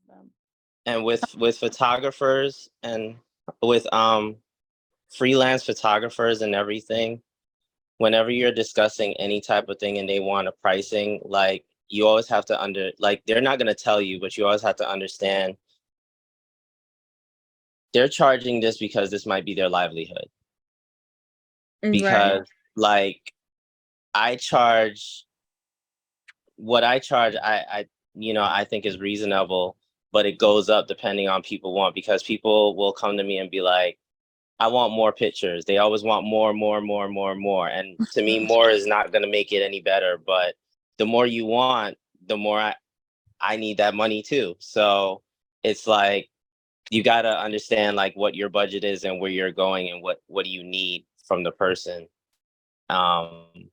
them. And with photographers and with freelance photographers and everything, whenever you're discussing any type of thing and they want a pricing, like you always have to like they're not going to tell you, but you always have to understand they're charging this because this might be their livelihood. Because like I charge what I charge, I think is reasonable, but it goes up depending on people want, because people will come to me and be like, I want more pictures. They always want more. And to me, more is not going to make it any better. But the more you want, the more I need that money too. So it's like, you got to understand like what your budget is and where you're going and what do you need from the person. And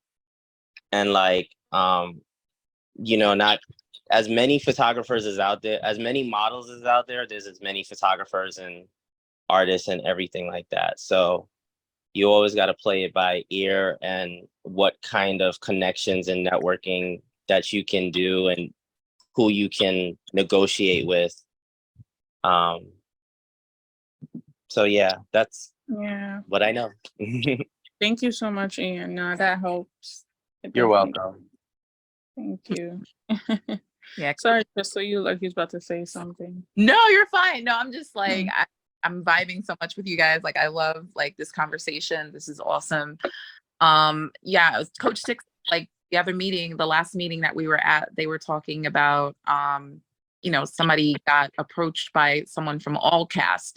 like, not as many photographers as out there, as many models as out there, there's as many photographers and artists and everything like that. So you always got to play it by ear and what kind of connections and networking that you can do and who you can negotiate with. So yeah, that's what I know. Thank you so much, Ian. No, that helps. You're welcome. Thank you. Yeah. Sorry, Crystal, you like he's about to say something. No, you're fine. No, I'm just like, I'm vibing so much with you guys. Like, I love like this conversation. This is awesome. Yeah, Coach Six, like the last meeting that we were at, they were talking about, somebody got approached by someone from Allcast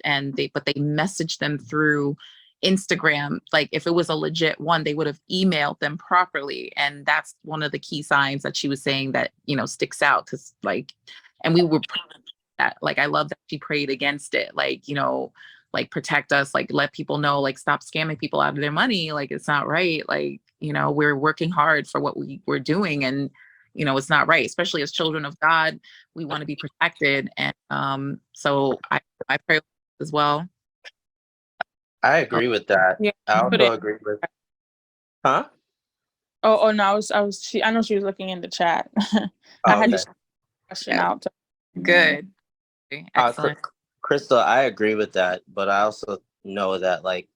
but they messaged them through Instagram. Like if it was a legit one, they would have emailed them properly. And that's one of the key signs that she was saying that, sticks out. Cause like, and we were that, like, I love that she prayed against it. Like, like protect us, like let people know, like stop scamming people out of their money. Like, it's not right. Like, we're working hard for what we're doing, and, it's not right, especially as children of God, we want to be protected. And so I pray as well. I agree with that. Yeah, I also agree with. Huh? Oh no, I know she was looking in the chat. I had this question out. Good. Excellent. Crystal, I agree with that, but I also know that like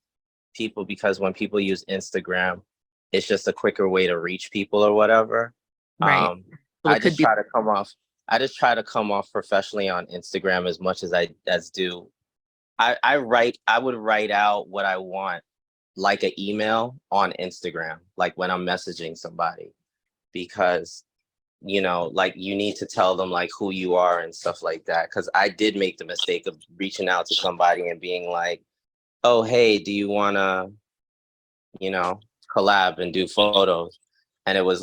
because when people use Instagram, it's just a quicker way to reach people or whatever. Right. I just try to come off professionally on Instagram as much as I do. I would write out what I want like an email on Instagram, like when I'm messaging somebody, because like you need to tell them like who you are and stuff like that. Because I did make the mistake of reaching out to somebody and being like, oh, hey, do you want to, collab and do photos? And it's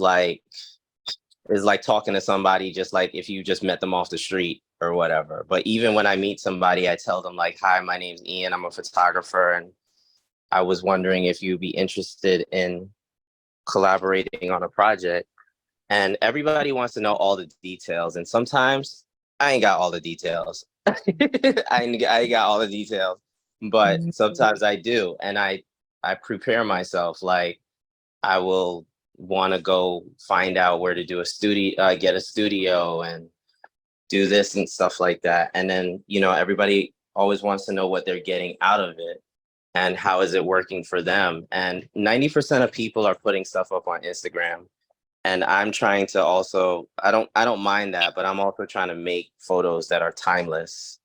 like talking to somebody just like if you just met them off the street or whatever. But even when I meet somebody, I tell them like, hi, my name's Ian. I'm a photographer. And I was wondering if you'd be interested in collaborating on a project. And everybody wants to know all the details. And sometimes I ain't got all the details. I ain't got all the details, but sometimes I do. And I prepare myself. Like I will want to go find out where to do get a studio and do this and stuff like that. And then, everybody always wants to know what they're getting out of it and how is it working for them. And 90% of people are putting stuff up on Instagram. And I'm trying to also, I don't mind that, but I'm also trying to make photos that are timeless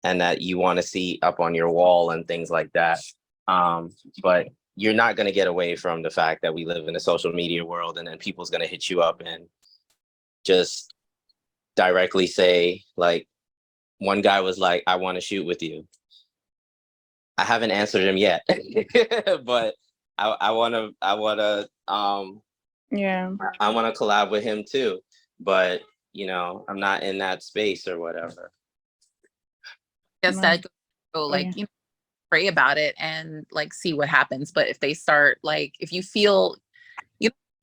and that you want to see up on your wall and things like that. But you're not going to get away from the fact that we live in a social media world, and then people's going to hit you up and just directly say, like, one guy was like, I want to shoot with you. I haven't answered him yet, but I want to collab with him too, but I'm not in that space or whatever. Yes, that pray about it and like see what happens. But if they start like, if you feel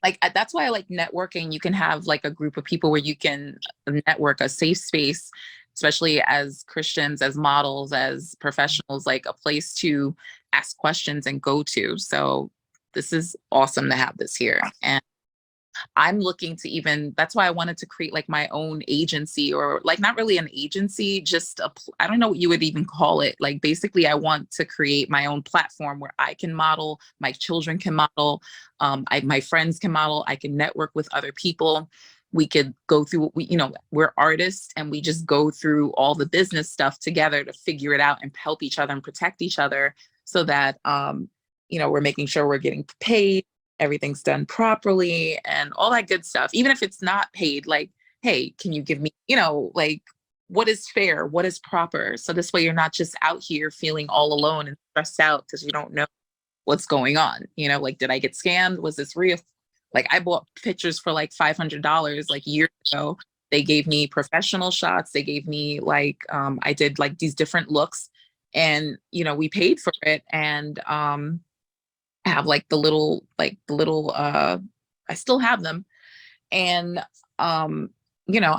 like, that's why I like networking. You can have like a group of people where you can network, a safe space, especially as Christians, as models, as professionals, like a place to ask questions and go to. So this is awesome to have this here. And I'm looking to even, that's why I wanted to create like my own agency, or like not really an agency, just I don't know what you would even call it. Like basically I want to create my own platform where I can model, my children can model, my friends can model, I can network with other people. We could go through what we're artists, and we just go through all the business stuff together to figure it out and help each other and protect each other, so that, we're making sure we're getting paid, everything's done properly, and all that good stuff. Even if it's not paid, like, hey, can you give me, like, what is fair, what is proper? So this way you're not just out here feeling all alone and stressed out because you don't know what's going on. Like, did I get scammed? Was this real? Like, I bought pictures for like $500 like years ago. They gave me professional shots. They gave me like, I did like these different looks, and, we paid for it. And I have like the little, I still have them. And, I'm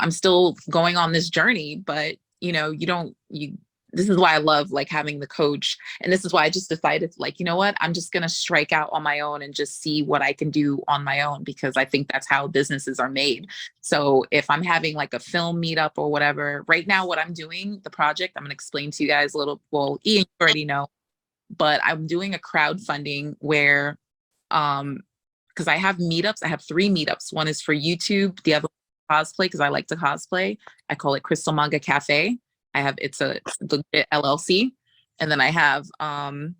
still going on this journey, but, this is why I love like having the coach. And this is why I just decided, like, you know what, I'm just going to strike out on my own and just see what I can do on my own, because I think that's how businesses are made. So if I'm having like a film meetup or whatever, right now, what I'm doing, the project, I'm going to explain to you guys a little, well, Ian, you already know, but I'm doing a crowdfunding where, because I have meetups, I have 3 meetups. One is for YouTube, the other one is cosplay, because I like to cosplay. I call it Crystal Manga Cafe. It's a legit LLC. And then I have, the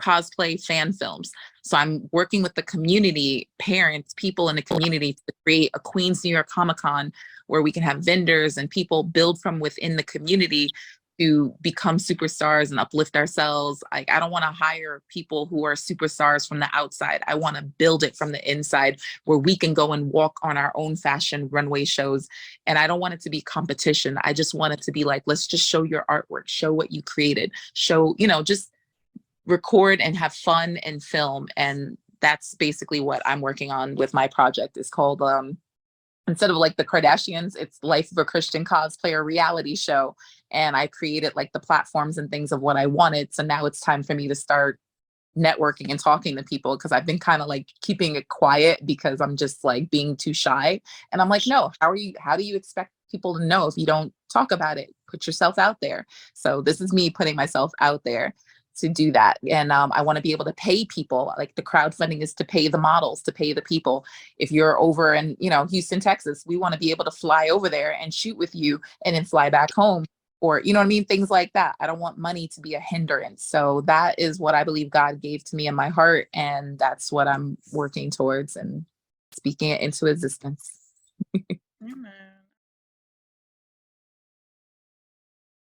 cosplay fan films. So I'm working with the community, parents, people in the community, to create a Queens New York Comic-Con where we can have vendors and people build from within the community to become superstars and uplift ourselves. Like, I don't want to hire people who are superstars from the outside. I want to build it from the inside, where we can go and walk on our own fashion runway shows. And I don't want it to be competition. I just want it to be like, let's just show your artwork, show what you created, show, just record and have fun and film. And that's basically what I'm working on with my project. It's called, instead of like the Kardashians, it's Life of a Christian Cosplayer reality show. And I created like the platforms and things of what I wanted. So now it's time for me to start networking and talking to people, because I've been kind of like keeping it quiet because I'm just like being too shy. And I'm like, no, how do you expect people to know if you don't talk about it? Put yourself out there. So this is me putting myself out there to do that. And I want to be able to pay people. Like, the crowdfunding is to pay the models, to pay the people. If you're over in, Houston, Texas, we want to be able to fly over there and shoot with you and then fly back home, or, you know what I mean? Things like that. I don't want money to be a hindrance. So that is what I believe God gave to me in my heart. And that's what I'm working towards and speaking it into existence. Amen.